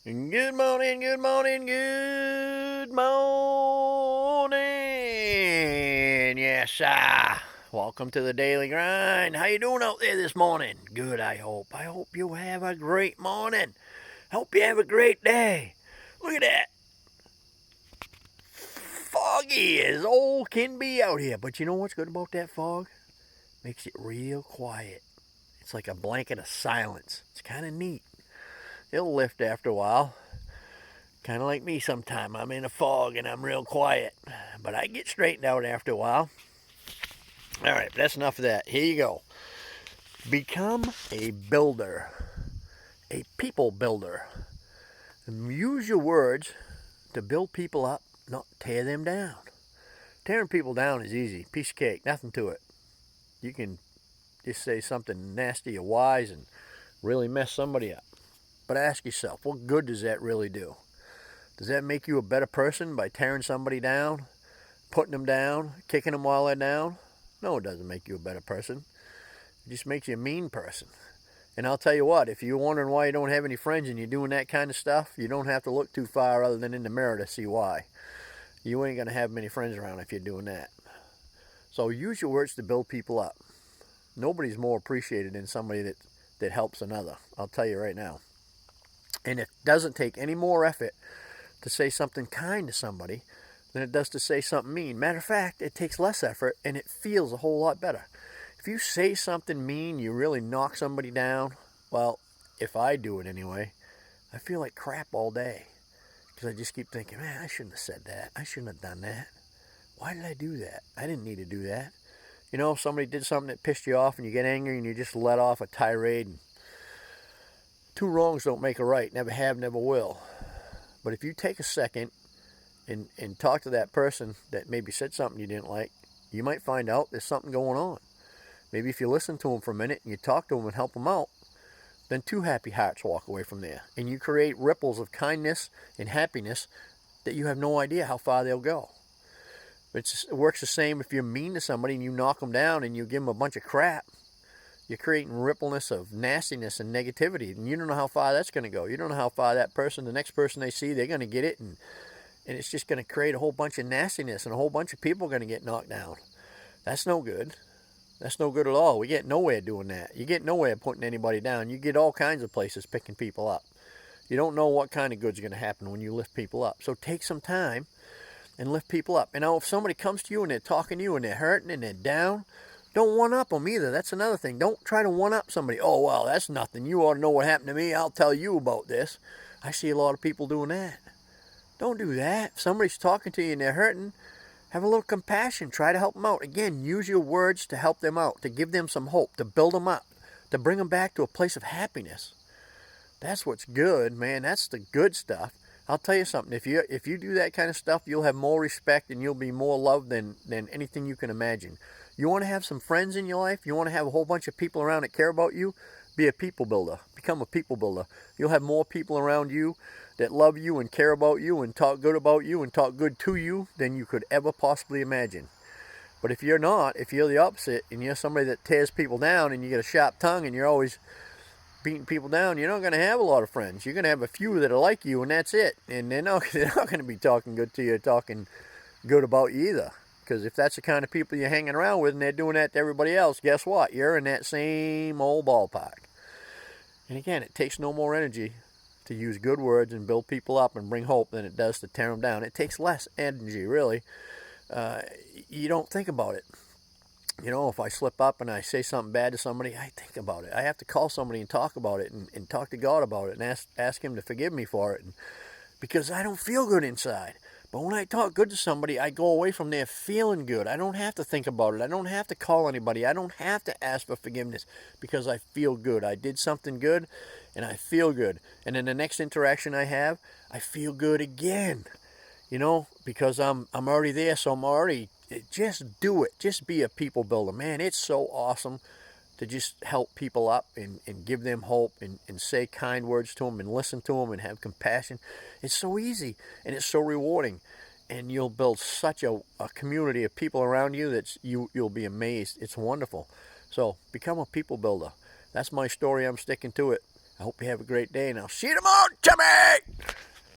Good morning, good morning, good morning. Yes, welcome to the Daily Grind. How you doing out there this morning? Good, I hope. I hope you have a great morning. Hope you have a great day. Look at that. Foggy as old can be out here. But you know what's good about that fog? Makes it real quiet. It's like a blanket of silence. It's kind of neat. It'll lift after a while. Kind of like me sometime. I'm in a fog and I'm real quiet. But I get straightened out after a while. All right, that's enough of that. Here you go. Become a builder, a people builder. Use your words to build people up, not tear them down. Tearing people down is easy. Piece of cake, nothing to it. You can just say something nasty or wise and really mess somebody up. But ask yourself, what good does that really do? Does that make you a better person by tearing somebody down, putting them down, kicking them while they're down? No, it doesn't make you a better person. It just makes you a mean person. And I'll tell you what, if you're wondering why you don't have any friends and you're doing that kind of stuff, you don't have to look too far other than in the mirror to see why. You ain't going to have many friends around if you're doing that. So use your words to build people up. Nobody's more appreciated than somebody that helps another. I'll tell you right now. And it doesn't take any more effort to say something kind to somebody than it does to say something mean. Matter of fact, it takes less effort and it feels a whole lot better. If you say something mean, you really knock somebody down. Well, if I do it anyway, I feel like crap all day. Because I just keep thinking, man, I shouldn't have said that. I shouldn't have done that. Why did I do that? I didn't need to do that. You know, if somebody did something that pissed you off and you get angry and you just let off a tirade. And two wrongs don't make a right. Never have, never will. But if you take a second and talk to that person that maybe said something you didn't like, you might find out there's something going on. Maybe if you listen to them for a minute and you talk to them and help them out, then two happy hearts walk away from there. And you create ripples of kindness and happiness that you have no idea how far they'll go. It works the same if you're mean to somebody and you knock them down and you give them a bunch of crap. You're creating rippleness of nastiness and negativity, and you don't know how far that's going to go. You don't know how far that person, the next person they see, they're going to get it, and it's just going to create a whole bunch of nastiness, and a whole bunch of people are going to get knocked down. That's no good. That's no good at all. We get nowhere doing that. You get nowhere putting anybody down. You get all kinds of places picking people up. You don't know what kind of good's going to happen when you lift people up. So take some time and lift people up. And now if somebody comes to you and they're talking to you and they're hurting and they're down, don't one-up them either. That's another thing. Don't try to one-up somebody. Oh, well, that's nothing. You ought to know what happened to me. I'll tell you about this. I see a lot of people doing that. Don't do that. If somebody's talking to you and they're hurting, have a little compassion. Try to help them out. Again, use your words to help them out, to give them some hope, to build them up, to bring them back to a place of happiness. That's what's good, man. That's the good stuff. I'll tell you something. If you do that kind of stuff, you'll have more respect and you'll be more loved than anything you can imagine. You want to have some friends in your life? You want to have a whole bunch of people around that care about you? Be a people builder. Become a people builder. You'll have more people around you that love you and care about you and talk good about you and talk good to you than you could ever possibly imagine. But if you're not, if you're the opposite and you're somebody that tears people down and you get a sharp tongue and you're always beating people down, you're not going to have a lot of friends. You're going to have a few that are like you, and that's it. And they're not going to be talking good to you, talking good about you either. Because if that's the kind of people you're hanging around with and they're doing that to everybody else, guess what? You're in that same old ballpark. And again, it takes no more energy to use good words and build people up and bring hope than it does to tear them down. It takes less energy, really. You don't think about it. You know, if I slip up and I say something bad to somebody, I think about it. I have to call somebody and talk about it and talk to God about it and ask Him to forgive me for it. Because I don't feel good inside. But when I talk good to somebody, I go away from there feeling good. I don't have to think about it. I don't have to call anybody. I don't have to ask for forgiveness because I feel good. I did something good and I feel good. And in the next interaction I have, I feel good again. You know, because I'm already there, so I'm already, just do it. Just be a people builder. Man, it's so awesome to just help people up and give them hope and say kind words to them and listen to them and have compassion. It's so easy and it's so rewarding. And you'll build such a community of people around you that you'll be amazed. It's wonderful. So become a people builder. That's my story. I'm sticking to it. I hope you have a great day, and I'll see you tomorrow, chummy!